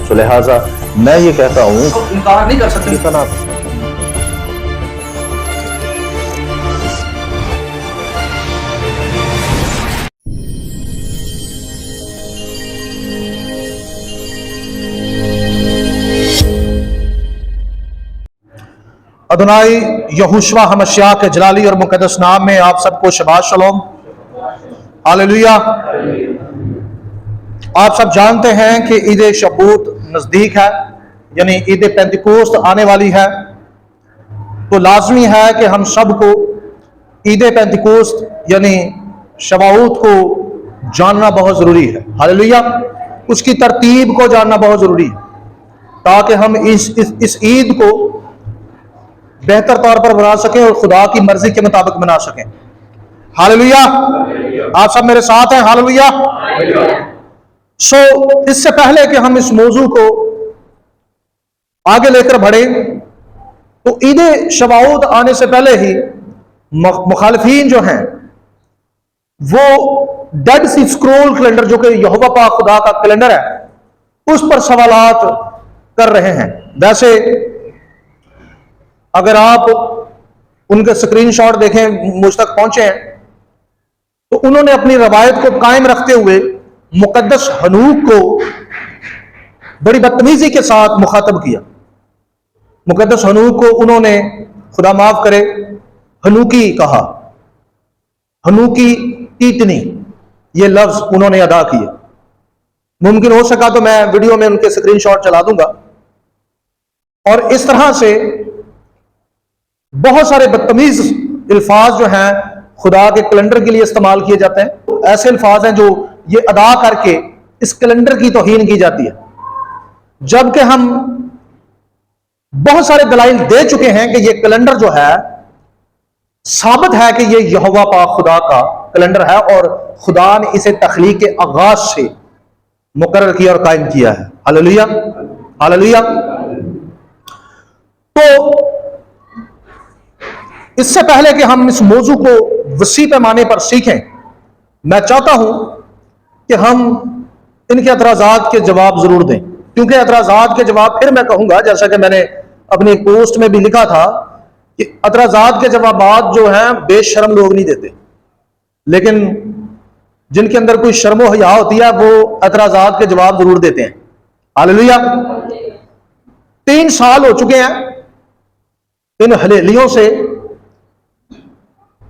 तो लिहाजा मैं ये कहता हूँ तो इनकार नहीं कर सकते। इतना अदुनाई यहोशुआ हमश्या के जलाली और मुकद्दस नाम में आप सबको शबाश शलोम, हालेलुया। आप सब जानते हैं कि ईद शबूत नजदीक है, यानी ईद पेंतिकोस्त आने वाली है। तो लाजमी है कि हम सबको ईद पेंतिकोस्त यानी शबाउत को जानना बहुत जरूरी है, हालेलुया। उसकी तरतीब को जानना बहुत जरूरी है ताकि हम इस ईद को बेहतर तौर पर बना सकें और खुदा की मर्जी के मुताबिक बना सकें, हालेलुया। आप सब मेरे साथ हैं, हालेलुया। इससे पहले कि हम इस मौजू को आगे लेकर बढ़े, तो ईद शबाउत आने से पहले ही मुखालिफीन जो हैं वो डेड सी स्क्रोल कैलेंडर, जो कि यहोवा पाक खुदा का कैलेंडर है, उस पर सवालात कर रहे हैं। वैसे अगर आप उनके स्क्रीनशॉट देखें, मुझ तक पहुंचे हैं, तो उन्होंने अपनी रवायत को कायम रखते हुए मुकद्दस हनूक को बड़ी बदतमीजी के साथ मुखातब किया। मुकद्दस हनूक को उन्होंने, खुदा माफ करे, हनूकी कहा, हनूकी टीटनी, ये लफ्ज उन्होंने अदा किए। मुमकिन हो सका तो मैं वीडियो में उनके स्क्रीनशॉट चला दूंगा। और इस तरह से बहुत सारे बदतमीज अल्फाज जो हैं खुदा के कैलेंडर के लिए इस्तेमाल किए जाते हैं। ऐसे अल्फाज हैं जो ये अदा करके इस कैलेंडर की तौहीन की जाती है, जबकि हम बहुत सारे दलाइल दे चुके हैं कि ये कैलेंडर जो है साबित है कि ये यहोवा पाक खुदा का कैलेंडर है और खुदा ने इसे तख्लीक के आगाज से मुकर्रर किया और कायम किया है, हालेलुया, हालेलुया। तो इससे पहले कि हम इस मौजू को वसी पैमाने पर सीखें, मैं चाहता हूं कि हम इनके एतराजात के जवाब जरूर दें, क्योंकि एतराजात के जवाब फिर मैं कहूंगा, जैसा कि मैंने अपनी पोस्ट में भी लिखा था कि एतराजात के जवाब जो हैं बेशर्म लोग नहीं देते, लेकिन जिनके अंदर कोई शर्मो हया होती है वो एतराजात के जवाब जरूर देते हैं, हालेलुया। 3 साल हो चुके हैं इन हलेलियों से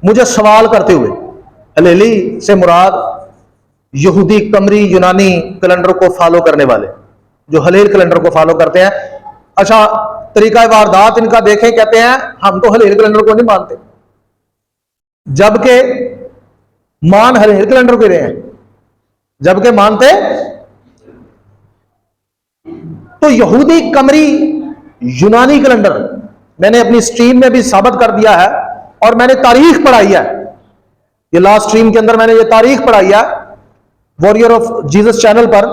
मुझे सवाल करते हुए। हलेली से मुराद यहूदी कमरी यूनानी कैलेंडर को फॉलो करने वाले, जो हलेल कैलेंडर को फॉलो करते हैं। अच्छा, तरीका वारदात इनका देखें, कहते हैं हम तो हलेल कैलेंडर को नहीं मानते, जबकि मान हलेल कैलेंडर को रहे हैं, जबकि मानते तो यहूदी कमरी यूनानी कैलेंडर। मैंने अपनी स्ट्रीम में भी साबित कर दिया है और मैंने तारीख पढ़ाई है, ये लास्ट स्ट्रीम के अंदर मैंने ये तारीख पढ़ाई है वॉरियर ऑफ जीसस चैनल पर।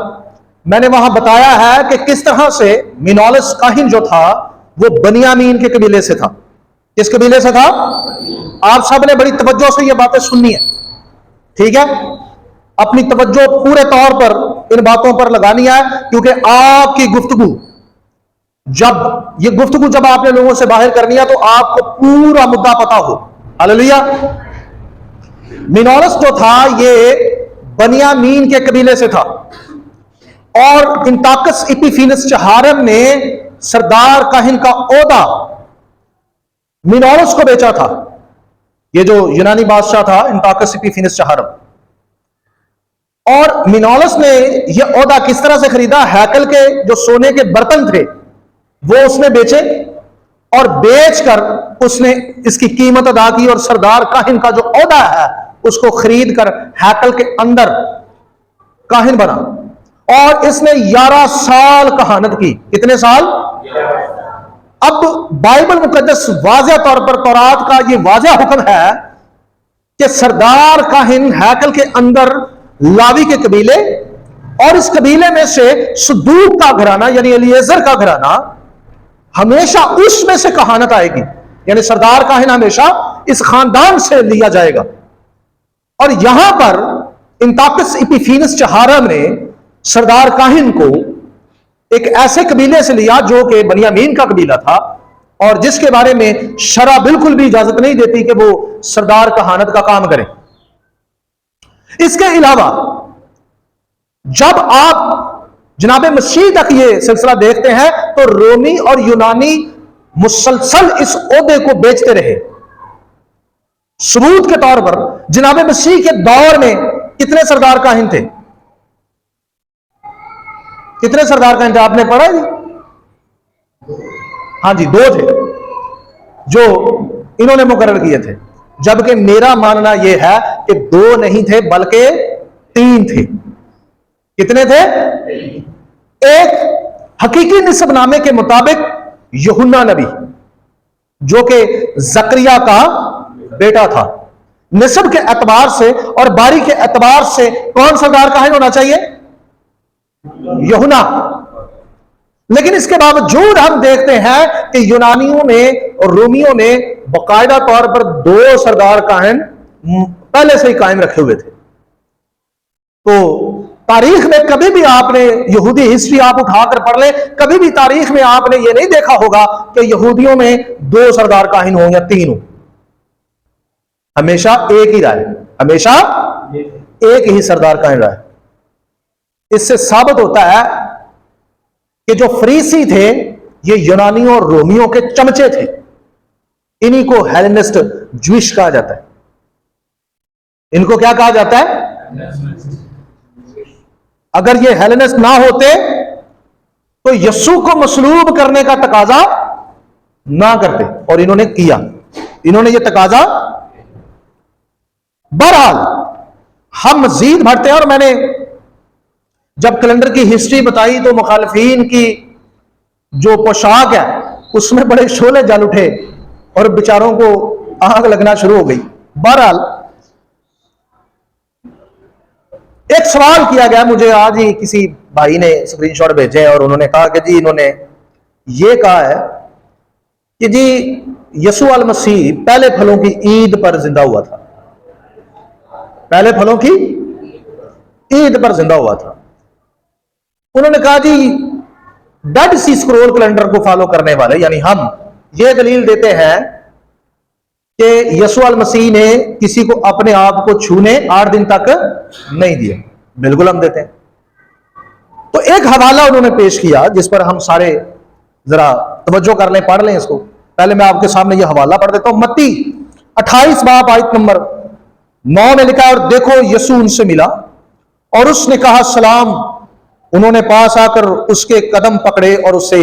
मैंने वहां बताया है कि किस तरह से मिनोलस काहिन जो था वो बनियामीन के कबीले से था। किस कबीले से था? आप सब ने बड़ी तवज्जो से ये बातें सुननी है, ठीक है? अपनी तवज्जो पूरे तौर पर इन बातों पर लगानी है, क्योंकि आपकी गुफ्तगू जब आपने लोगों से बाहर करनी है तो आपको पूरा मुद्दा पता हो, हालेलुया। मिनोलस जो था ये बनियामीन के कबीले से था और इंताकस इपिफीनस चहारम ने सरदार काहिन का ओहदा मिनोलस को बेचा था। ये जो यूनानी बादशाह था इंताकस इपिफीनस चहारम, और मिनोलस ने यह ओहदा किस तरह से खरीदा? हैकल के जो सोने के बर्तन थे वो उसने बेचे और बेचकर उसने इसकी कीमत अदा की और सरदार काहिन का जो ओहदा है उसको खरीद कर हैकल के अंदर काहिन बना और इसने 11 साल कहानत की। कितने साल? अब बाइबल मुकद्दस वाज़ेह तौर पर तौरात का ये वाज़ेह हुक्म है कि सरदार काहिन हैकल के अंदर लावी के कबीले और इस कबीले में से सदूक का घराना यानी एलिएजर का घराना हमेशा उसमें से कहानत आएगी, यानी सरदार काहिन हमेशा इस खानदान से लिया जाएगा। और यहां पर इंताकस इपिफीनस चहारम ने सरदार काहिन को एक ऐसे कबीले से लिया जो कि बनियामीन का कबीला था और जिसके बारे में शरा बिल्कुल भी इजाजत नहीं देती कि वो सरदार कहानत का काम करे। इसके अलावा जब आप जनाब मसीह तक ये सिलसिला देखते हैं तो रोमी और यूनानी मुसलसल इस ओहदे को बेचते रहे। सबूत के तौर पर जनाब मसीह के दौर में कितने सरदार काहिन थे? कितने सरदार काहिन थे आपने पढ़ा जी? हाँ जी, 2 थे जो इन्होंने मुकर्रर किए थे, जबकि मेरा मानना यह है कि 2 नहीं थे बल्कि 3 थे। कितने थे? एक हकीकी निस्बनामे के मुताबिक यूहन्ना नबी जो कि जकरिया का बेटा था। निस्ब के एतबार से और बारी के एतबार से कौन सरदार काहिन होना चाहिए? यूहन्ना। लेकिन इसके बावजूद हम देखते हैं कि यूनानियों ने और रोमियों ने बाकायदा तौर पर 2 सरदार काहिन पहले से ही कायम रखे हुए थे। तो तारीख में कभी भी आपने यहूदी हिस्ट्री आप उठाकर पढ़ ले, कभी भी तारीख में आपने ये नहीं देखा होगा कि यहूदियों में 2 सरदार काहिन हो या 3 हो। हमेशा एक ही रहा है, हमेशा एक ही सरदार काहिन रहा है। इससे साबित होता है कि जो फरीसी थे ये यूनानियों और रोमियों के चमचे थे। इन्हीं को हेलेनिस्ट ज्यूइश कहा जाता है। इनको क्या कहा जाता है? अगर ये हेलेनिस्ट ना होते तो यीशु को मसलूब करने का तकाजा ना करते, और इन्होंने किया, इन्होंने ये तकाजा। बहरहाल हम मजीद बढ़ते हैं, और मैंने जब कैलेंडर की हिस्ट्री बताई तो मुखालिफीन की जो पोशाक है उसमें बड़े शोले जल उठे और बेचारों को आग लगना शुरू हो गई। बहरहाल एक सवाल किया गया मुझे, आज ही किसी भाई ने स्क्रीनशॉट भेजे और उन्होंने कहा कि जी इन्होंने ये कहा है कि जी यीशु अल मसीह पहले फलों की ईद पर जिंदा हुआ था, पहले फलों की ईद पर जिंदा हुआ था। उन्होंने कहा जी डेड सी स्क्रोल कैलेंडर को फॉलो करने वाले यानी हम ये दलील देते हैं कि यीशु अल मसीह ने किसी को अपने आप को छूने 8 दिन तक नहीं दिया। बिल्कुल हम देते हैं। तो एक हवाला उन्होंने पेश किया जिस पर हम सारे जरा तवज्जो कर लें, पढ़ लें इसको। पहले मैं आपके सामने यह हवाला पढ़ देता हूं। मत्ती 28 बाब आयत नंबर 9 में लिखा है, और देखो यीशु उनसे मिला और उसने कहा सलाम। उन्होंने पास आकर उसके कदम पकड़े और उसे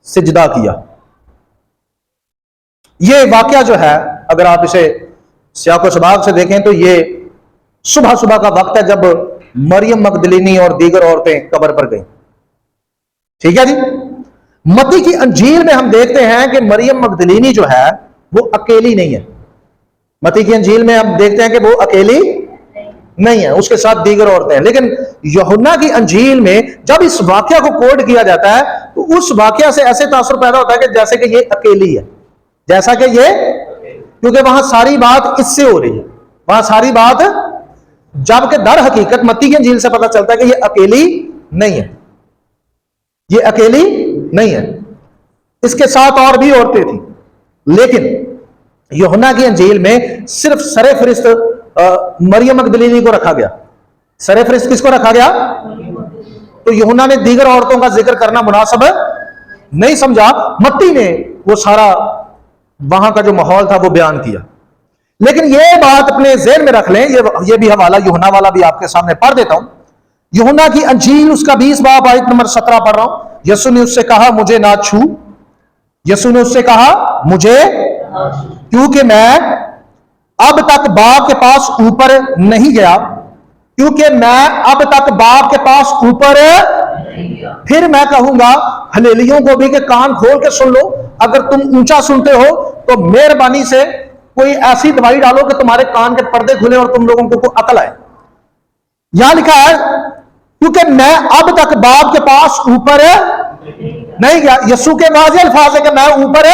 सिजदा किया। यह वाकया जो है अगर आप इसे सियाको सबाक से देखें तो यह सुबह सुबह का वक्त है जब मरियम मगदलीनी और दीगर औरतें कब्र पर गईं। ठीक है जी। मत्ती की अंजील में हम देखते हैं कि मरियम मगदलीनी जो है वो अकेली नहीं है। मत्ती की अंजील में हम देखते हैं कि वो अकेली नहीं है, उसके साथ दीगर औरतें हैं। लेकिन यूहन्ना की अंजील में जब इस वाकया को कोड किया जाता है तो उस वाकया से ऐसे तासुर पैदा होता है कि जैसे कि ये अकेली है, जैसा कि ये, क्योंकि वहां सारी बात इससे हो रही है, वहां सारी बात, जबकि दर हकीकत मत्ती की अंजील से पता चलता है कि ये अकेली नहीं है, ये अकेली नहीं है, इसके साथ और भी औरतें थी। लेकिन यूहन्ना की अंजील में सिर्फ सरे फरिश्त मरियम मगदलीनी को रखा गया। सरे फरिश्त किसको रखा गया? तो यूहन्ना ने दीगर औरतों का जिक्र करना मुनासिब नहीं समझा। मत्ती ने वो सारा वहां का जो माहौल था वो बयान किया। लेकिन ये बात अपने ज़हन में रख लें, ये भी हवाला यूहन्ना वाला भी आपके सामने पढ़ देता हूं। यूहन्ना की अंजील उसका 20 बाब आयत नंबर 17 पढ़ रहा हूं। यीशु ने उससे कहा मुझे ना छू, यीशु ने उससे कहा मुझे, क्योंकि मैं अब तक बाप के पास ऊपर नहीं गया, क्योंकि मैं अब तक बाप के पास ऊपर, फिर मैं कहूंगा हलेलियों को भी कि कान खोल के सुन लो। अगर तुम ऊंचा सुनते हो तो मेहरबानी से कोई ऐसी दवाई डालो कि तुम्हारे कान के पर्दे खुले और तुम लोगों को अकल आए। यहां लिखा है क्योंकि मैं अब तक बाप के पास ऊपर नहीं गया। यीशु के वाज़ेह अल्फाज है कि मैं ऊपर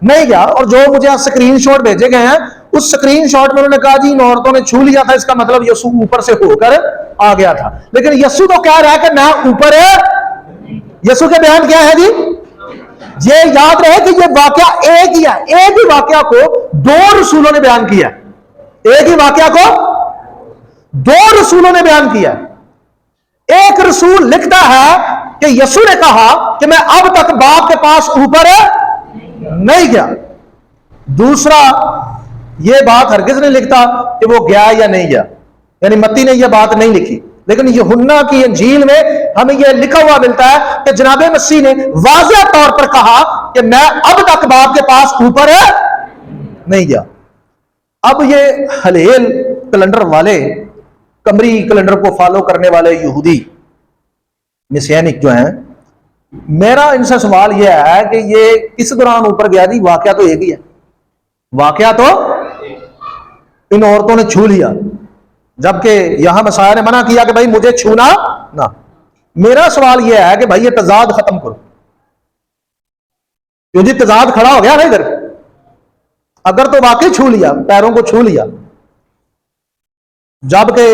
नहीं गया। और जो मुझे स्क्रीनशॉट भेजे गए हैं उस स्क्रीनशॉट में उन्होंने कहा जी इन औरतों ने छू लिया था, इसका मतलब यीशु ऊपर से होकर आ गया था। लेकिन यीशु तो कह रहा है कि मैं ऊपर यसु के बयान क्या है जी? ये याद रहे कि ये वाकया एक ही है, एक ही वाकया को दो रसूलों ने बयान किया, एक ही वाकया को दो रसूलों ने बयान किया। एक रसूल लिखता है कि यसु ने कहा कि मैं अब तक बाप के पास ऊपर नहीं गया। दूसरा यह बात हरगिज नहीं लिखता कि वो गया या नहीं गया, यानी मत्ती ने यह बात नहीं लिखी। लेकिन यूहन्ना की इंजील में हमें यह लिखा हुआ मिलता है कि जनाब मसीह ने वाज़ेह तौर पर कहा कि मैं अब तक बाप के पास ऊपर नहीं गया। अब ये हलेल कैलेंडर वाले, कमरी कैलेंडर को फॉलो करने वाले यहूदी मिसियानिक जो हैं, मेरा इनसे सवाल यह है कि ये किस दौरान ऊपर गया जी? वाकया तो एक ही है, वाकया तो इन औरतों ने छू लिया, जबकि यहां मसाया ने मना किया कि भाई मुझे छूना ना। मेरा सवाल यह है कि भाई ये तजाद खत्म करो, क्योंकि तजाद खड़ा हो गया ना इधर। अगर तो वाकई छू लिया, पैरों को छू लिया, जबकि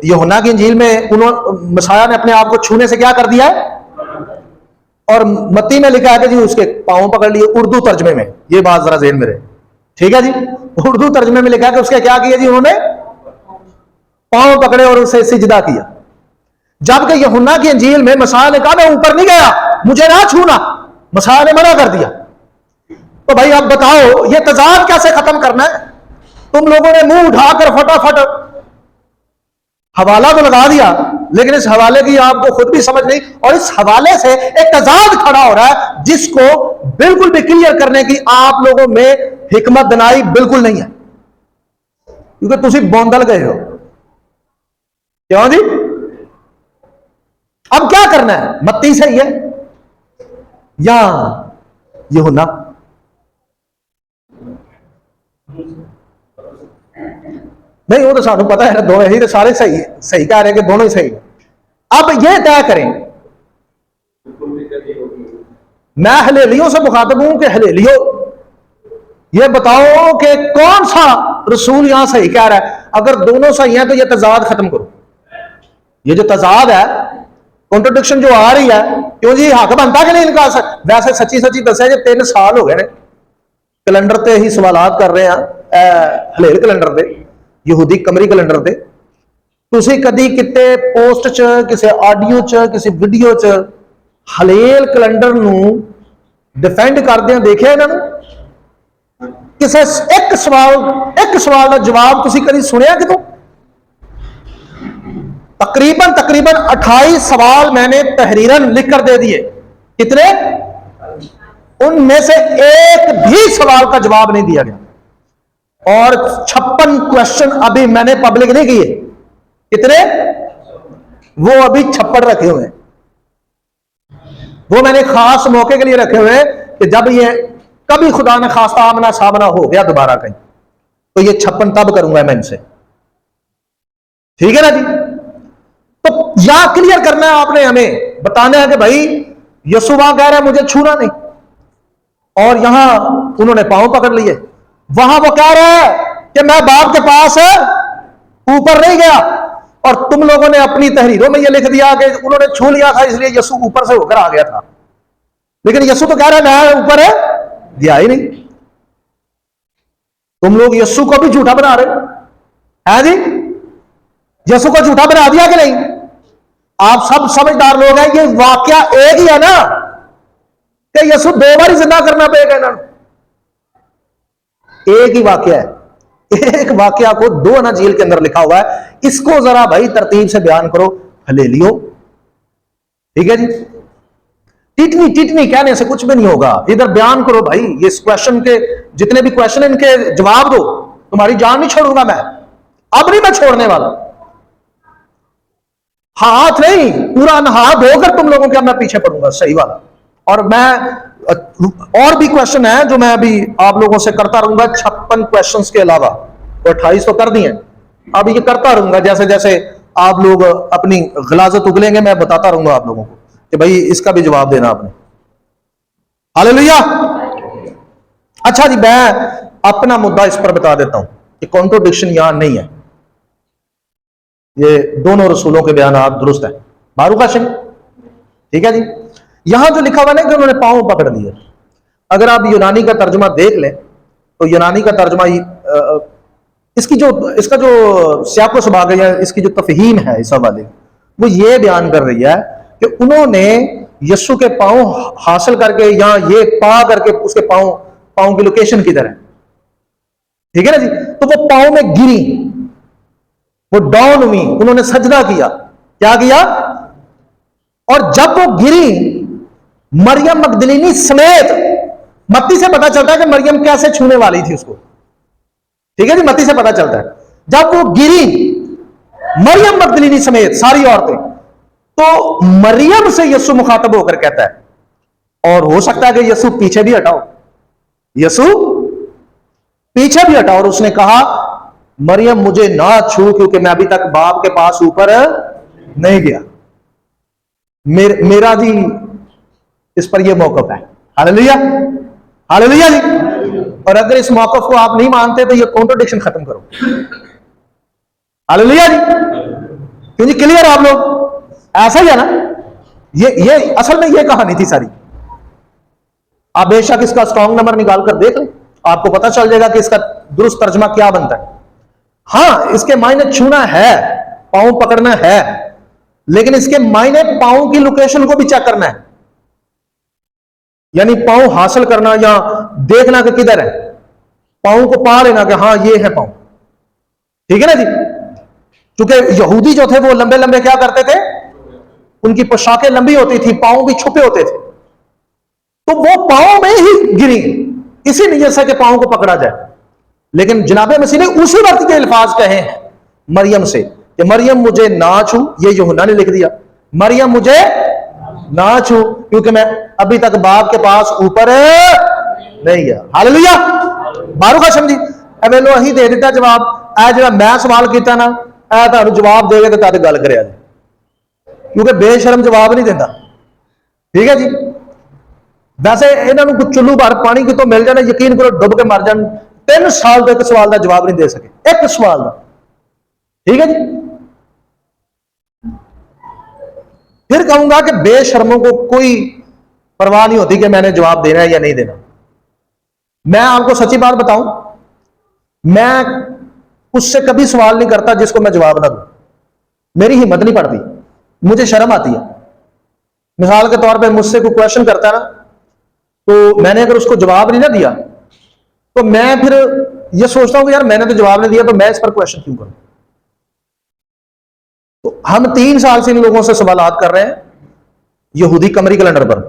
यूहन्ना की इंजील में उन्होंने मसाया ने अपने आप को छूने से क्या कर दिया है, और मत्ती में लिखा है कि जी उसके पांव पकड़ लिए। उर्दू तर्जमे में ये बात जरा ज़हन में रहे, ठीक है जी। उर्दू तर्जमे में लिखा है कि उसके क्या किया जी? उन्होंने पांव पकड़े और उसे सिजदा किया। जबकि यूहन्ना की इंजील में मसाया ने कहा मैं ऊपर नहीं गया, मुझे ना छूना, मसाया ने मना कर दिया। तो भाई अब बताओ ये तजाद कैसे खत्म करना है? तुम लोगों ने मुंह उठाकर फटाफट हवाला तो लगा दिया, लेकिन इस हवाले की आपको खुद भी समझ नहीं, और इस हवाले से एक तजाद खड़ा हो रहा है जिसको बिल्कुल भी क्लियर करने की आप लोगों में हिकमत दनाई बिल्कुल नहीं है, क्योंकि तुम बौंदल गए हो। क्यों जी? अब क्या करना है? मत्ती सही है या यूहन्ना? नहीं, वो तो सानू पता है, दोनों ही तो सारे सही सही कह रहे हैं कि दोनों ही सही है। अब यह तय करें, मैं हलेलियों से मुखातब हूं कि हलेलियो ये बताओ कि कौन सा रसूल यहां सही कह रहा है? अगर दोनों सही हैं तो यह तजाद खत्म करो। ये जो तजाद है, कॉन्ट्रोडिक्शन जो आ रही है, क्यों जी हक बनता कि नहीं इनका? वैसे सच्ची सच्ची दसा जी 3 साल हो गए ने कैलेंडर ते ही सवालात कर रहे हैं, हलेल कैलेंडर दे, यहूदी कमरी कैलेंडर दे। तुसी कदी किते पोस्ट च, किसी ऑडियो च, किसी वीडियो च हलेल कैलेंडर नू डिफेंड करदे देखिया इन्होंने? किसी एक सवाल का जवाब तुसी कदी सुनिया कितों? तकरीबन 28 सवाल मैंने तहरीरन लिख कर दे दिए। कितने? उनमें से एक भी सवाल का जवाब नहीं दिया गया, और 56 क्वेश्चन अभी मैंने पब्लिक नहीं किए। कितने? वो अभी छप्पड़ रखे हुए हैं, वो मैंने खास मौके के लिए रखे हुए हैं कि जब ये कभी खुदा न खास्ता आमना सामना हो गया दोबारा कहीं, तो ये 56 तब करूंगा मैं इनसे, ठीक है ना जी? तो यहां क्लियर करना है आपने, हमें बताना है कि भाई यीशु वहां कह रहा है मुझे छूना नहीं, और यहां उन्होंने पांव पकड़ लिए। वहां वो कह रहा है कि मैं बाप के पास ऊपर नहीं गया, और तुम लोगों ने अपनी तहरीरों में यह लिख दिया कि उन्होंने छू लिया था इसलिए यीशु ऊपर से होकर आ गया था। लेकिन यीशु तो कह रहा है मैं ऊपर गया ही नहीं। तुम लोग यीशु को भी झूठा बना रहे हैं जी। यीशु को झूठा बना दिया कि नहीं? आप सब समझदार लोग हैं, ये वाकया एक ही है ना कि यीशु 2 बार जिंदा करना पड़ेगा इन्होंने? एक ही वाकया है, एक वाकया को 2 अंजील के अंदर लिखा हुआ है। इसको जरा भाई तरतीब से बयान करो हलेलियो, ठीक है जी? टिटनी कहने से कुछ भी नहीं होगा, इधर बयान करो भाई। इस क्वेश्चन के जितने भी क्वेश्चन इनके जवाब दो, तुम्हारी जान नहीं छोड़ूंगा मैं, अब नहीं मैं छोड़ने वाला। हाथ नहीं, पूरा नहा धोकर तुम लोगों के मैं पीछे पड़ूंगा, सही वाला। और मैं और भी क्वेश्चन है जो मैं अभी आप लोगों से करता रहूंगा, 56 क्वेश्चंस के अलावा, तो 28 तो कर दिए, अब ये करता रहूंगा। जैसे जैसे आप लोग अपनी गलाजत उगलेंगे मैं बताता रहूंगा आप लोगों को कि भाई इसका भी जवाब देना आपने। हालेलुया। अच्छा जी, मैं अपना मुद्दा इस पर बता देता हूं कि कॉन्ट्रोडिक्शन यहां नहीं है, ये दोनों रसूलों के बयान दुरुस्त है, मारूफ है, ठीक है जी। यहां जो लिखा हुआ है कि उन्होंने पांव पकड़ लिए। अगर आप यूनानी का तर्जुमा देख लें तो यूनानी का तर्जुमा इसका जो सियाक व सबाक है, इसकी जो तफहीम है इस हवाले, वो ये बयान कर रही है कि उन्होंने यीशु के पांव हासिल करके या ये पा करके उसके पांव की लोकेशन किधर है, ठीक है ना जी, तो वो पांव में गिरी, वो डाउन हुई, उन्होंने सजदा किया। क्या किया? और जब वो गिरी, मरियम मगदलीनी समेत, मत्ती से पता चलता है कि मरियम कैसे छूने वाली थी उसको, ठीक है जी, मत्ती से पता चलता है। जब वो गिरी मरियम मगदलीनी समेत सारी औरतें, तो मरियम से यीशु मुखातब होकर कहता है, और हो सकता है कि यीशु पीछे भी हटाओ, यीशु पीछे भी हटा, और उसने कहा मरियम मुझे ना छू, क्योंकि मैं अभी तक बाप के पास ऊपर नहीं गया। मेरा जी इस पर यह मौकफ है। हालेलुया, हालेलुया जी। और अगर इस मौकफ को आप नहीं मानते तो ये कॉन्ट्रडिक्शन खत्म करो। हालेलुया जी, क्यों जी, क्लियर आप लोग? ऐसा ही है ना, ये असल में ये कहानी थी सारी। आप बेशक इसका स्ट्रॉन्ग नंबर निकाल कर देख लें, आपको पता चल जाएगा कि इसका दुरुस्त तर्जमा क्या बनता है। हां, इसके मायने छूना है, पांव पकड़ना है, लेकिन इसके मायने पांव की लोकेशन को भी चेक करना है, यानी पांव हासिल करना या देखना कि किधर है, पांव को पा लेना कि हां ये है पांव, ठीक है ना जी। क्योंकि यहूदी जो थे वो लंबे लंबे क्या करते थे, उनकी पोशाकें लंबी होती थी, पांव भी छुपे होते थे, तो वो पांव में ही गिरी, इसी नीयत से कि पांव को पकड़ा जाए। लेकिन जनाबे मसीह ने उसी वक्त के अल्फाज कहे हैं मरियम से कि मरियम मुझे ना छू, ये यूहन्ना ने लिख दिया, मरियम मुझे ना छू, क्योंकि मैं अभी तक बाप के पास ऊपर नहीं गया। हालेलुया, बारू का समझी ए मैनू अही दे दिता जवाब। ए जो मैं सवाल किया ना, ए तुहानू जवाब देगा तो तद गल करे, क्योंकि बेशरम जवाब नहीं देता, ठीक है जी। वैसे इन्होंने कुछ चुल्लू भर पानी कितों मिल जाना, यकीन करो डुब के मर जान, 3 साल तो एक सवाल का जवाब नहीं दे सके, एक सवाल का, ठीक है जी। फिर कहूंगा कि बेशर्मों को कोई परवाह नहीं होती कि मैंने जवाब देना है या नहीं देना। मैं आपको सच्ची बात बताऊं, मैं उससे कभी सवाल नहीं करता जिसको मैं जवाब ना दूं, मेरी हिम्मत नहीं पड़ती, मुझे शर्म आती है। मिसाल के तौर पे मुझसे कोई क्वेश्चन करता है ना, तो मैंने अगर उसको जवाब नहीं ना दिया तो मैं फिर ये सोचता हूं कि यार मैंने तो जवाब नहीं दिया, तो मैं इस पर क्वेश्चन क्यों करूं। तो हम 3 साल से इन लोगों से सवालात कर रहे हैं यहूदी कमरी कैलेंडर पर,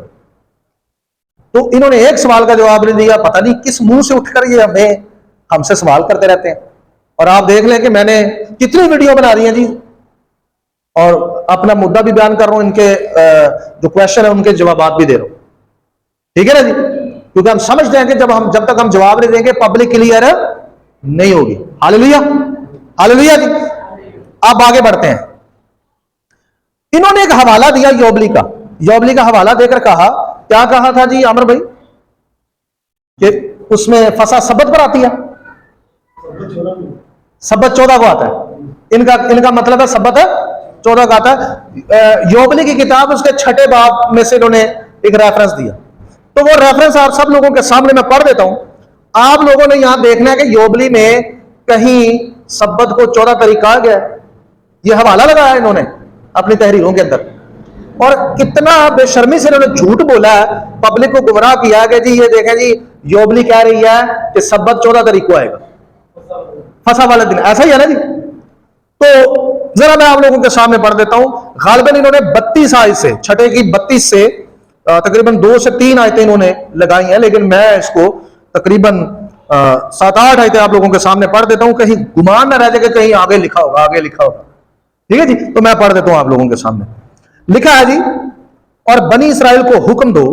तो इन्होंने एक सवाल का जवाब नहीं दिया, पता नहीं किस मुंह से उठकर ये हमसे सवाल करते रहते हैं। और आप देख लें कि मैंने कितनी वीडियो बना दी है जी, और अपना मुद्दा भी बयान कर रहा हूं, इनके जो क्वेश्चन है उनके जवाब भी दे रहा हूं, ठीक है ना जी। क्योंकि हम समझते हैं कि जब तक हम जवाब नहीं देंगे पब्लिक क्लियर नहीं होगी। हालेलुया, हालेलुया जी। अब आगे बढ़ते हैं। इन्होंने एक हवाला दिया योबली का हवाला देकर कहा, क्या कहा था जी आमर भाई, कि उसमें फसा सब्बत पर आती है, सब्बत 14 को आता है, इनका मतलब है सब्बत 14 का आता है। योबली की किताब उसके 6ठे बाब में से इन्होंने एक रेफरेंस दिया, तो वो रेफरेंस आप सब लोगों के सामने मैं पढ़ देता हूं। आप लोगों ने यहां देखना है कि योबली में कहीं सब्बत को 14 तारीख कहा गया, ये हवाला लगाया इन्होंने अपनी तहरीरों के अंदर, और कितना बेशर्मी से इन्होंने झूठ बोला है, पब्लिक को गुमराह किया कि जी ये देखें जी योबली कह रही है कि सब्बत 14 तारीख को आएगा, फसा वाले दिन, ऐसा ही है ना जी। तो जरा मैं आप लोगों के सामने पढ़ देता हूं। गालिबन इन्होंने 32 आयत से, 6ठे की 32 से तकरीबन 2 से 3 आयतें इन्होंने लगाई हैं, लेकिन मैं इसको तकरीबन 7-8 आयतें आप लोगों के सामने पढ़ देता हूं, कहीं गुमान ना रह जाए कि कहीं आगे लिखा होगा, आगे लिखा होगा, ठीक है जी। तो मैं पढ़ देता हूं आप लोगों के सामने। लिखा है जी, और बनी इसराइल को हुक्म दो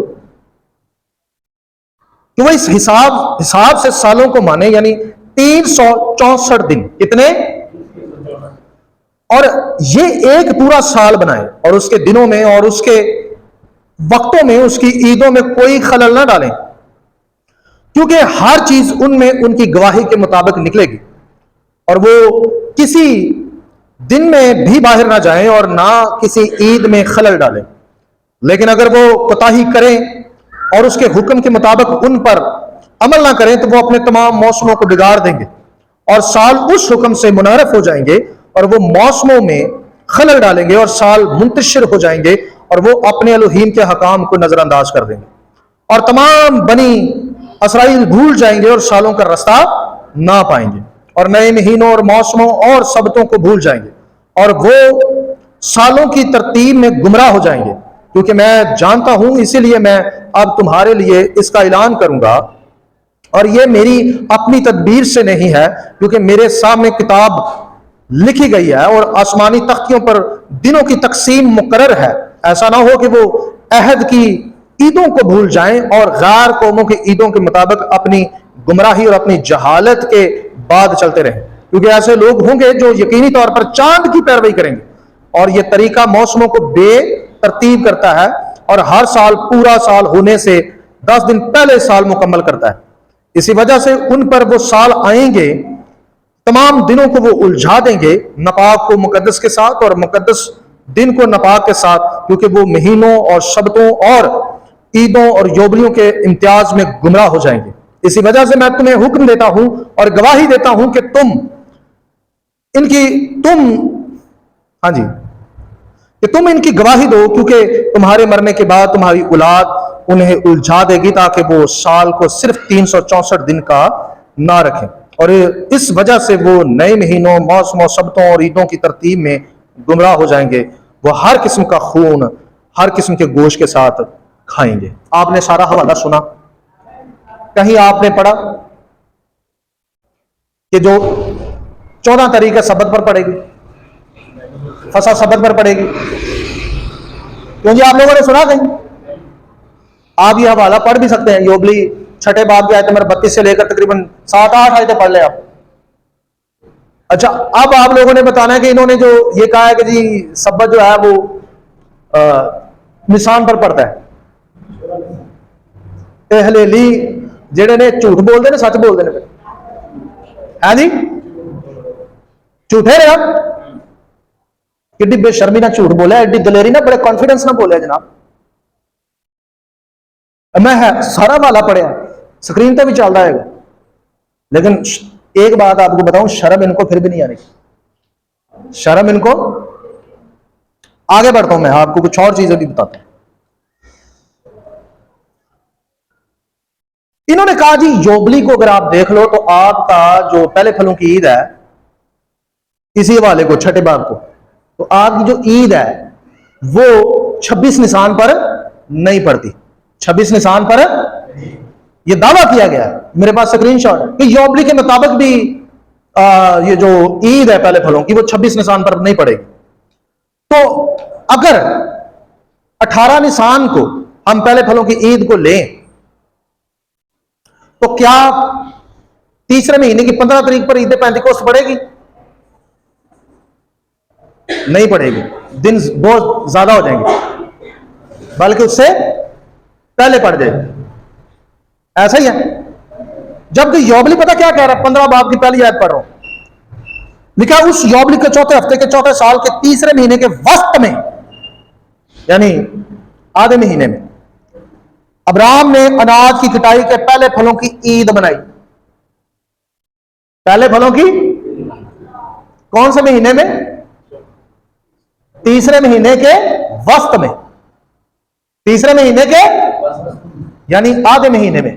कि वो इस हिसाब से सालों को माने, यानी 364 दिन, कितने, और ये एक पूरा साल बनाए, और उसके दिनों में और उसके वक्तों में, उसकी ईदों में कोई खलल ना डालें, क्योंकि हर चीज उनमें उनकी गवाही के मुताबिक निकलेगी, और वो किसी दिन में भी बाहर ना जाएं और ना किसी ईद में खलल डालें। लेकिन अगर वो कोताही करें और उसके हुक्म के मुताबिक उन पर अमल ना करें तो वो अपने तमाम मौसमों को बिगाड़ देंगे और साल उस हुक्म से मुनहरफ हो जाएंगे और वो मौसमों में खलल डालेंगे और साल मुंतशिर हो जाएंगे और वो अपने एलोहीम के हकाम को नजरअंदाज कर देंगे और तमाम बनी इसराइल भूल जाएंगे और सालों का रास्ता ना पाएंगे और नए महीनों और मौसमों और सबतों को भूल जाएंगे और वो सालों की तरतीब में गुमराह हो जाएंगे, क्योंकि मैं जानता हूं, इसीलिए मैं अब तुम्हारे लिए इसका ऐलान करूंगा। और ये मेरी अपनी तदबीर से नहीं है, क्योंकि मेरे सामने किताब लिखी गई है और आसमानी तख्तियों पर दिनों की तकसीम मुकर्रर है। ऐसा ना हो कि वो अहद की ईदों को भूल जाएं और गैर कौमों की ईदों के मुताबिक अपनी गुमराही और अपनी जहालत के बाद चलते रहें, क्योंकि ऐसे लोग होंगे जो यकीनी तौर पर चांद की पैरवी करेंगे और यह तरीका मौसमों को बेतरतीब करता है और हर साल पूरा साल होने से 10 दिन पहले साल मुकम्मल करता है। इसी वजह से उन पर वो साल आएंगे, तमाम दिनों को वो उलझा देंगे, नपाक को मुकद्दस के साथ और मुकद्दस दिन को नपाक के साथ, क्योंकि वो महीनों और शब्दों और ईदों और योबलियों के इम्तियाज में गुमराह हो जाएंगे। इसी वजह से मैं तुम्हें हुक्म देता हूं और गवाही देता हूं कि तुम इनकी गवाही दो, क्योंकि तुम्हारे मरने के बाद तुम्हारी औलाद उन्हें उलझा देगी ताकि वो साल को सिर्फ 364 दिन का ना रखें और इस वजह से वो नए महीनों, मौसमों, शब्दों और ईदों की तरतीब में गुमराह हो जाएंगे। वो हर किस्म का खून, हर किस्म के गोश्त के साथ खाएंगे। आपने सारा हवाला सुना, कहीं आपने पढ़ा कि जो 14 तारीख है सबत पर पड़ेगी, फसा सबत पर पड़ेगी, क्योंकि आप लोगों ने सुना कहीं? आप ये हवाला पढ़ भी सकते हैं, योबली 6 बाब की आयत नंबर 32 से लेकर तकरीबन 7-8 आयतें पढ़ ले आप। अच्छा, अब आप लोगों ने बताना है कि इन्होंने जो ये कहा है कि जी सबत जो है वो निशान पर पड़ता है। हलेली जेड़े ने झूठ बोलते ने सच बोलते ने, है जी? झूठे रहे आप, कि बेशर्मी ना झूठ बोले, एडी दलेरी ना, बड़े कॉन्फिडेंस ना बोले जनाब। मैं है सारा वाला पढ़िया, स्क्रीन पे भी चल रहा है, लेकिन एक बात आपको बताऊं, शर्म इनको फिर भी नहीं आ रही। शर्म इनको, आगे बढ़ता हूं मैं, आपको कुछ और चीजें भी बताता हूं। इन्होंने कहा जी योबली को अगर आप देख लो तो आपका जो पहले फलों की ईद है, इसी हवाले को 6 बाब को, तो आपकी जो ईद है वो 26 निशान पर नहीं पड़ती। 26 निशान पर यह दावा किया गया है, मेरे पास स्क्रीनशॉट है कि योबली के मुताबिक भी ये जो ईद है पहले फलों की वो 26 निशान पर नहीं पड़ेगी। तो अगर 18 निशान को हम पहले फलों की ईद को लें तो क्या तीसरे महीने की 15 तारीख पर ईद पेंतिकोस्त पड़ेगी? नहीं पड़ेगी, दिन बहुत ज्यादा हो जाएंगे, बल्कि उससे पहले पड़ जाएगी। ऐसा ही है। जबकि योबली पता क्या कह रहा है? 15 बाब की पहली आयत पढ़ रहा हूं, लिखा उस योबली के चौथे हफ्ते के चौथे साल के तीसरे महीने के वक्त में, यानी आधे महीने में, अब्राहम ने अनाज की कटाई के पहले फलों की ईद मनाई। पहले फलों की कौन से महीने में? तीसरे महीने के वस्त में, तीसरे महीने के यानी आधे महीने में।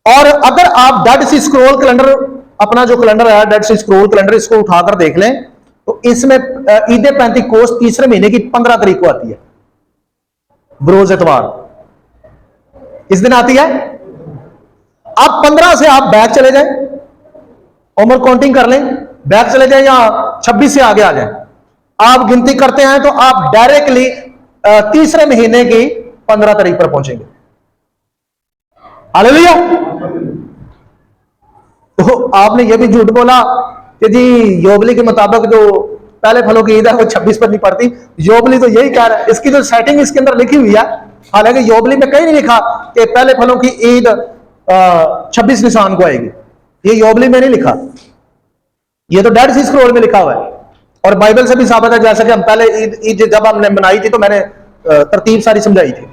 और अगर आप डेड सी स्क्रोल कैलेंडर, अपना जो कैलेंडर है डेड सी स्क्रोल कैलेंडर, इसको उठाकर देख लें तो इसमें ईद पेंतिकोस्त तीसरे महीने की 15 तारीख को आती है, बरोज एतवार इस दिन आती है। अब 15 से आप बैक चले जाएं, उम्र काउंटिंग कर लें, बैक चले जाएं या 26 से आगे आ जाएं, आप गिनती करते हैं तो आप डायरेक्टली तीसरे महीने की 15 तारीख पर पहुंचेंगे। हालेलुया। तो आपने यह भी झूठ बोला कि जी योबली के मुताबिक जो पहले फलों की ईद है वो 26 पर नहीं पड़ती। योबली तो यही कह रहा है, इसकी जो सेटिंग इसके अंदर लिखी हुई है, हालांकि योबली में कहीं नहीं लिखा कि पहले फलों की ईद 26 निशान को आएगी, ये योबली में नहीं लिखा, ये तो डेड सी स्क्रोल में लिखा हुआ है। और बाइबल से भी साबित है, जैसे कि हम पहले ईद जब हमने मनाई थी तो मैंने तरतीब सारी समझाई थी।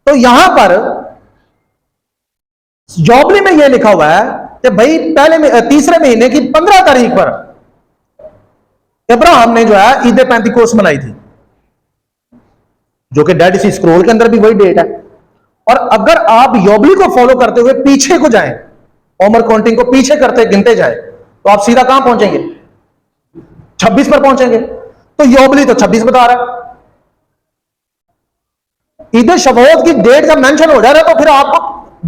तो यहां पर जॉबली में यह लिखा हुआ है कि भाई पहले तीसरे महीने की 15 तारीख पर अब्राहम ने जो है ईद पैंतीकोस मनाई थी, जो कि डेड सी स्क्रोल के अंदर भी वही डेट है। और अगर आप योबली को फॉलो करते हुए पीछे को जाएं, ओमर काउंटिंग को पीछे करते गिनते जाएं, तो आप सीधा कहां पहुंचेंगे? 26 पर पहुंचेंगे। तो योबली तो 26 बता रहा है। ईद शबोत की डेट जब मेंशन हो जा रहा है तो फिर आपको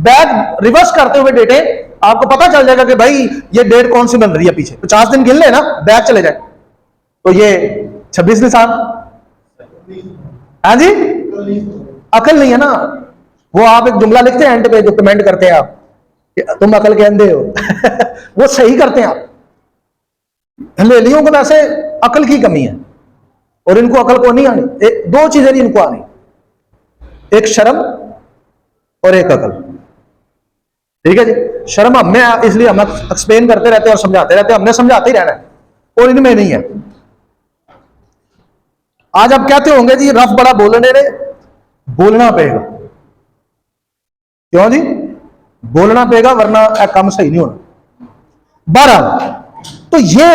बैक रिवर्स करते हुए डेटें आपको पता चल जाएगा कि भाई ये डेट कौन सी बन रही है। पीछे 50 दिन गिन ले ना, बैक चले जाए तो ये 26 निशान। हाँ जी, अकल नहीं है ना। वो आप एक जुमला लिखते हैं एंड पे, जो कमेंट करते हैं आप कि तुम अकल के अंधे हो वो सही करते हैं आप। हलेलियों को वैसे अकल की कमी है और इनको अकल को नहीं आनी। दो चीजें नहीं इनको आनी, एक शर्म और एक अकल। ठीक है जी। शर्म हमें, इसलिए हम एक्सप्लेन करते रहते हैं और समझाते रहते हैं, हमने समझाते ही रहना है, और इनमें नहीं है। आज आप कहते होंगे जी रफ बड़ा बोलने ने, बोलना पड़ेगा। क्यों जी? बोलना पड़ेगा वरना काम सही नहीं होना। 12 तो ये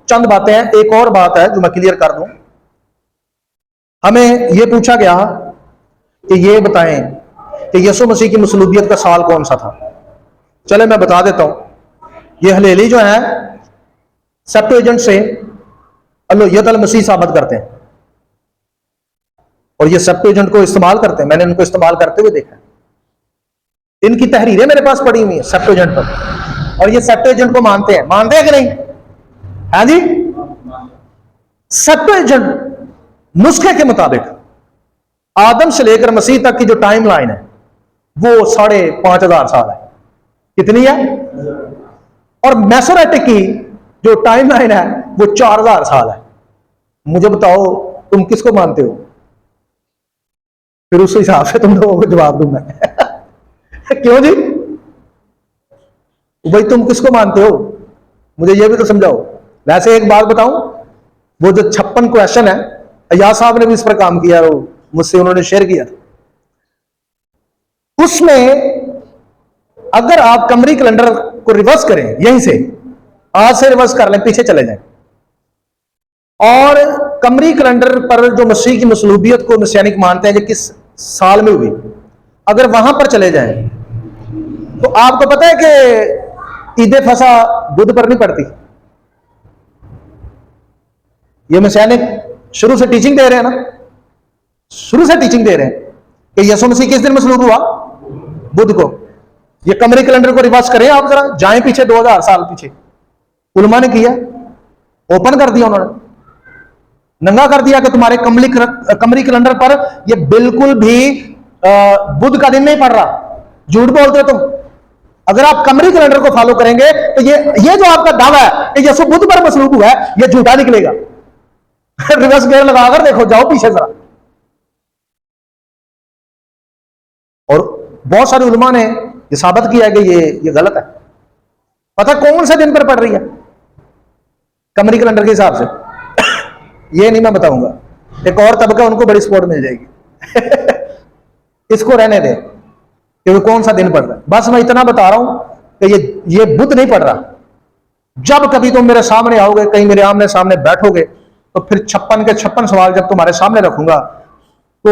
चंद बातें हैं। एक और बात है जो मैं क्लियर कर दूं। हमें यह पूछा गया कि ये बताएं कि यीशु मसीह की मसलूबियत का साल कौन सा था। चले मैं बता देता हूं। ये हलेली जो है सेप्टुएजिंट से अलोहियत अल मसीह साबित करते हैं और ये सेप्टुएजिंट को इस्तेमाल करते हैं। मैंने इनको इस्तेमाल करते हुए देखा। इनकी तहरीरें मेरे पास पड़ी हुई है सेप्टुएजिंट पर, और ये सेप्टुएजिंट को मानते हैं कि नहीं? हाँ जी। सेप्टुएजिंट नुस्खे के मुताबिक आदम से लेकर मसीह तक की जो टाइम लाइन है वो 5,500 साल है। कितनी है? और मैसोरेटिक की जो टाइम लाइन है वो 4,000 साल है। मुझे बताओ तुम किसको मानते हो? फिर उस हिसाब से तुम लोगों को जवाब दूंगा क्यों जी? भाई तुम किसको मानते हो? मुझे यह भी तो समझाओ। वैसे एक बात बताऊं, वो जो 56 क्वेश्चन है, अयाज साहब ने भी इस पर काम किया, वो मुझसे उन्होंने शेयर किया था। उसमें अगर आप कमरी कैलेंडर को रिवर्स करें, यहीं से आज से रिवर्स कर लें, पीछे चले जाएं, और कमरी कैलेंडर पर जो मसीह की मसलूबियत को मसीहानिक मानते हैं जो किस साल में हुई, अगर वहां पर चले जाएं तो आपको पता है कि ईद फसा बुध पर नहीं पड़ती। ये मसीहानिक शुरू से टीचिंग दे रहे हैं ना, शुरू से टीचिंग दे रहे हैं कि यीशु मसीह किस दिन मसलूब हुआ? बुध को। ये कमरी कैलेंडर को रिवर्स करें आप, जरा जाएं पीछे 2000 साल पीछे। उलमा ने किया, ओपन कर दिया, उन्होंने नंगा कर दिया कि तुम्हारे कमरी कैलेंडर पर ये बिल्कुल भी बुध का दिन नहीं पड़ रहा। झूठ बोलते हो तुम। अगर आप कमरी कैलेंडर को फॉलो करेंगे तो ये जो आपका दावा है कि यीशु बुध पर मसलूब हुआ है, ये झूठा निकलेगा रिवर्स गेयर लगाकर देखो, जाओ पीछे जरा। और बहुत सारे उलमा ने ये साबित किया है कि ये गलत है। पता कौन से दिन पर पड़ रही है कमरी कैलेंडर के हिसाब से? ये नहीं मैं बताऊंगा। एक और तबका, उनको बड़ी सपोर्ट मिल जाएगी इसको रहने दे कि वो कौन सा दिन पड़ रहा है। बस मैं इतना बता रहा हूं कि ये बुध नहीं पड़ रहा। जब कभी तुम मेरे सामने आओगे, कहीं मेरे आमने सामने बैठोगे, तो फिर 56 के 56 सवाल जब तुम्हारे सामने रखूंगा, तो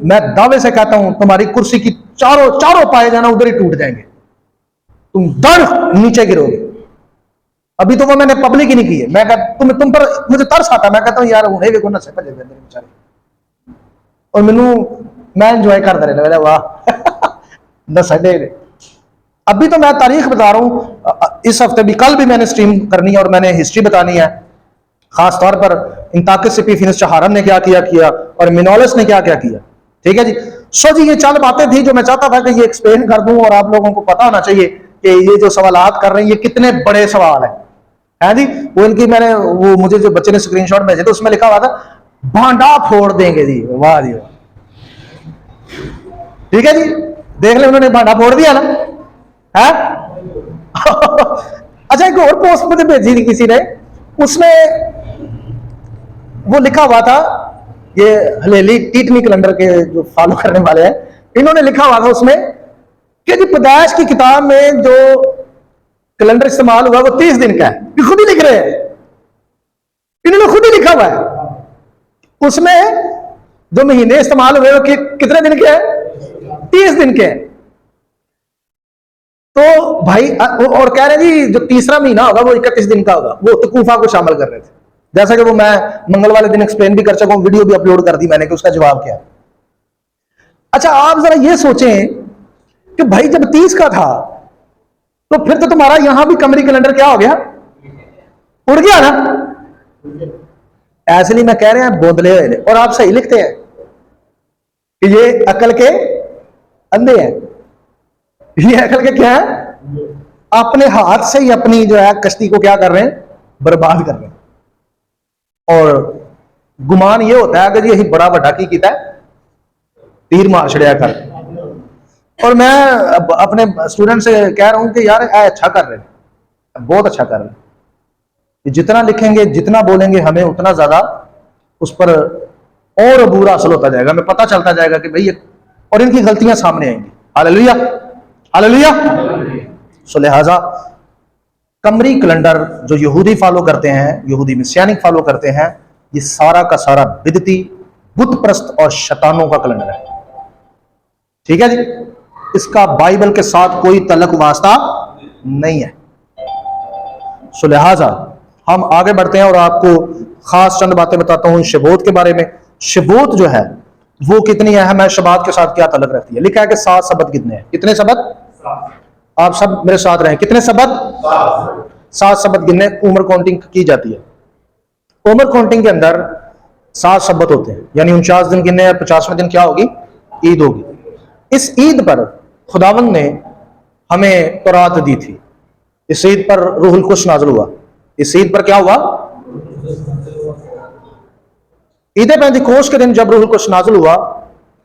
मैं दावे से कहता हूं तुम्हारी कुर्सी की चारों पाए जाना उधर ही टूट जाएंगे, तुम दर नीचे गिरोगे। अभी तो वो मैंने पब्लिक ही नहीं की है। मैं कहता तुम पर मुझे तरस आता, मैं कहता हूं यार उन्हें भी नशे भजे मेरे बेचारे, और मैं एंजॉय करता रहना, वाह नशे दे। अभी तो मैं तारीख बता रहा हूं, इस हफ्ते भी, कल भी मैंने स्ट्रीम करनी है और मैंने हिस्ट्री बतानी है, खास तौर पर इंताकिस सिपीफिनस चहारम ने क्या किया और मिनोलस ने क्या किया। ठीक है जी। सो जी, ये चंद बातें थी जो मैं चाहता था कि ये एक्सप्लेन कर दूं, और आप लोगों को पता होना चाहिए कि ये जो सवालात कर रहे हैं ये कितने बड़े सवाल है जी। वो इनकी मैंने, वो मुझे जो बच्चे ने स्क्रीनशॉट भेजे तो उसमें लिखा हुआ था भांडा फोड़ देंगे जी। वाह जी, ठीक है जी। देख ले, उन्होंने भांडा फोड़ दिया ना है अच्छा, एक और पोस्ट मुझे भेजी थी किसी ने, उसमें वो लिखा हुआ था ये हलेली टीटनी कैलेंडर के जो फॉलो करने वाले हैं, इन्होंने लिखा हुआ था उसमें कि जी पैदाइश की किताब में जो कैलेंडर इस्तेमाल हुआ वो 30 दिन का है। ये खुद ही लिख रहे हैं, इन्होंने खुद ही लिखा हुआ है। उसमें जो महीने इस्तेमाल हुए वो कितने दिन के हैं? 30 दिन के हैं। तो भाई और कह रहे हैं जी जो तीसरा महीना होगा वो 31 दिन का होगा। वो तकूफा को शामिल कर रहे थे, जैसा कि वो मैं मंगल वाले दिन एक्सप्लेन भी कर चुका हूं, वीडियो भी अपलोड कर दी मैंने कि उसका जवाब क्या है। अच्छा आप जरा ये सोचें कि भाई जब 30 का था तो फिर तो तुम्हारा यहां भी कमरी कैलेंडर क्या हो गया? उड़ गया ना। ऐसे नहीं मैं कह रहे हैं बोंदले हुए, और आप सही लिखते हैं कि ये अकल के अंधे हैं। ये अकल के क्या है? अपने हाथ से ही अपनी जो है कश्ती को क्या कर रहे हैं? बर्बाद कर रहे हैं। और गुमान ये होता है कि यही बड़ा बड़ा की किया तीर मार छड़िया कर। और मैं अपने स्टूडेंट से कह रहा हूं कि यार अच्छा कर रहे हैं, बहुत अच्छा कर रहे हैं। जितना लिखेंगे जितना बोलेंगे हमें उतना ज्यादा उस पर और अबूर हासिल होता जाएगा, हमें पता चलता जाएगा कि भाई और इनकी गलतियां सामने आएंगी। Hallelujah hallelujah. सो लिहाजा कमरी कैलेंडर जो यहूदी फॉलो करते हैं, यहूदी मिस्यानिक फॉलो करते हैं, ये सारा का सारा बिदती बुत प्रस्त और शैतानों का कैलेंडर है। ठीक है जी, इसका बाइबल के साथ कोई तल्लुक वास्ता नहीं है। सो लिहाजा हम आगे बढ़ते हैं और आपको खास चंद बातें बताता हूं शबोत के बारे में। शबोत जो है वो कितनी अहम है, शबात के साथ क्या तल्लुक रखती है। लिखा है कि 7 सबत कितने हैं? कितने सबत? आप सब मेरे साथ रहें, कितने सबत? 7 सबत गिनने उम्र काउंटिंग की जाती है। उम्र काउंटिंग के अंदर 7 सबत होते हैं, यानी 49 दिन गिनने हैं। 50वें दिन क्या होगी? ईद होगी। इस ईद पर खुदावंद ने हमें तौरात दी थी। इस ईद पर रूहुल कुद्स नाज़िल हुआ। इस ईद पर क्या हुआ? ईद पेंतिकोस्त के दिन जब रूहुल कुद्स नाज़िल हुआ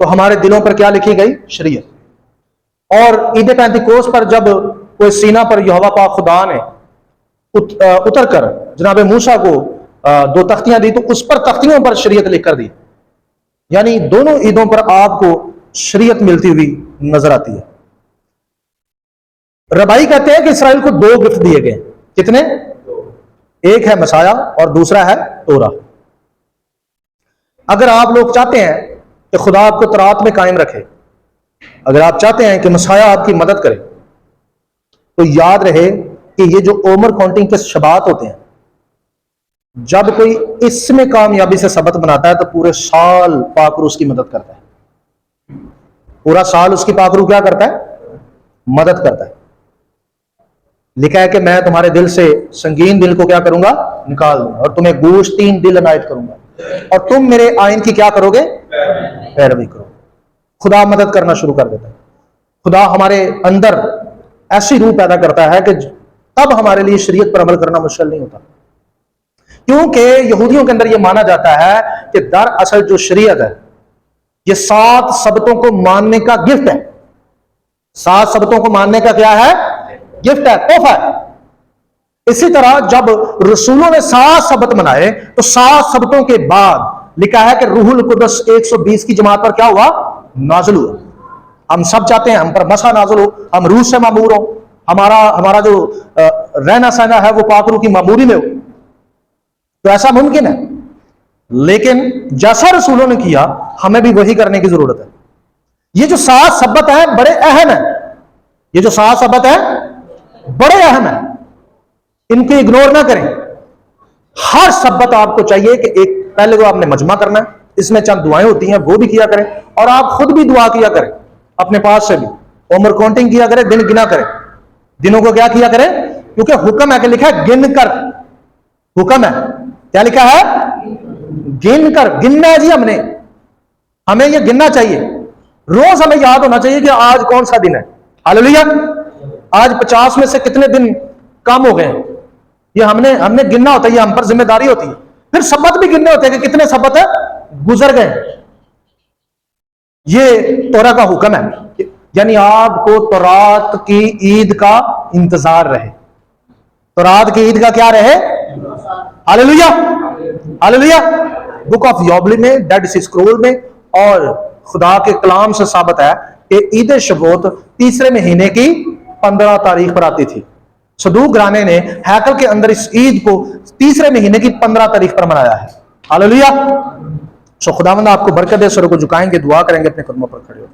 तो हमारे दिलों पर क्या लिखी गई? शरीयत। और ईद पेंतिकोस्त पर जब कोई सीना पर यहोवा पाक खुदा ने उतर कर जनाब मूसा को 2 तख्तियां दी तो उस पर तख्तियों पर शरीयत लिख कर दी। यानी दोनों ईदों पर आपको शरीयत मिलती हुई नजर आती है। रबाई कहते हैं कि इसराइल को 2 गिफ्ट दिए गए। कितने? एक है मसाया और दूसरा है तोरा। अगर आप लोग चाहते हैं कि खुदा आपको तौरात में कायम रखे, अगर आप चाहते हैं कि मसाया आपकी मदद करे, तो याद रहे कि ये जो उम्र काउंटिंग के शबात होते हैं, जब कोई इसमें कामयाबी से सबत बनाता है तो पूरे साल पाकरू उसकी मदद करता है। पूरा साल उसकी पाकरू क्या करता है? मदद करता है। लिखा है कि मैं तुम्हारे दिल से संगीन दिल को क्या करूंगा? निकाल दूंगा और तुम्हें गोश्तीन दिल अनायत करूंगा और तुम मेरे आइन की क्या करोगे? पैरवी करो। खुदा मदद करना शुरू कर देता है। खुदा हमारे अंदर ऐसी रूह पैदा करता है कि तब हमारे लिए शरीयत पर अमल करना मुश्किल नहीं होता, क्योंकि यहूदियों के अंदर यह माना जाता है कि दरअसल जो शरीयत है ये 7 सबतों को मानने का गिफ्ट है। 7 सबतों को मानने का क्या है? गिफ्ट है, तोहफा है। इसी तरह जब रसूलों ने 7 सबत मनाए तो 7 सबतों के बाद लिखा है कि रूहुल कुद्स 120 की जमात पर क्या हुआ? नाज़िल हुआ। हम सब चाहते हैं हम पर मसा नाज़िल हो, हम रूह से मामूर हो, हमारा जो रहना सहना है वो पाक रूह की मामूरी में हो, तो ऐसा मुमकिन है। लेकिन जैसा रसूलों ने किया हमें भी वही करने की जरूरत है। ये जो 7 सबत है बड़े अहम है। ये जो 7 सबत है बड़े अहम है, इनको इग्नोर ना करें। हर सबत आपको चाहिए कि एक पहले तो आपने मजमा करना है, इसमें चंद दुआएं होती हैं वो भी किया करें, और आप खुद भी दुआ किया करें अपने पास से भी। उम्र काउंटिंग किया करें, दिन गिना करें, दिनों को क्या किया करें, क्योंकि हुक्म है कि लिखा है गिन कर। हुक्म है, क्या लिखा है? गिन कर। गिनना है जी हमें ये गिनना चाहिए। रोज हमें याद होना चाहिए कि आज कौन सा दिन है। हालेलुया। आज 50 में से कितने दिन कम हो गए, ये हमने गिनना होता है, ये हम पर जिम्मेदारी होती है। फिर सबत भी गिनने होते हैं कि कितने सबत है गुजर गए। ये तोरा का हुक्म है, यानी आपको तौरात की ईद का इंतजार रहे। तौरात की ईद का क्या रहे? Hallelujah hallelujah. बुक ऑफ योबली में, डेड सी स्क्रोल में, और खुदा के कलाम से साबित है कि ईद शबोत तीसरे महीने की 15 तारीख पर आती थी। सदूक घराने ने हैकल के अंदर इस ईद को तीसरे महीने की 15 तारीख पर मनाया है। हालेलुया। सो खुदावंद आपको बरकत दे। सरों को झुकाएंगे, दुआ करेंगे, अपने कदमों पर खड़े हो।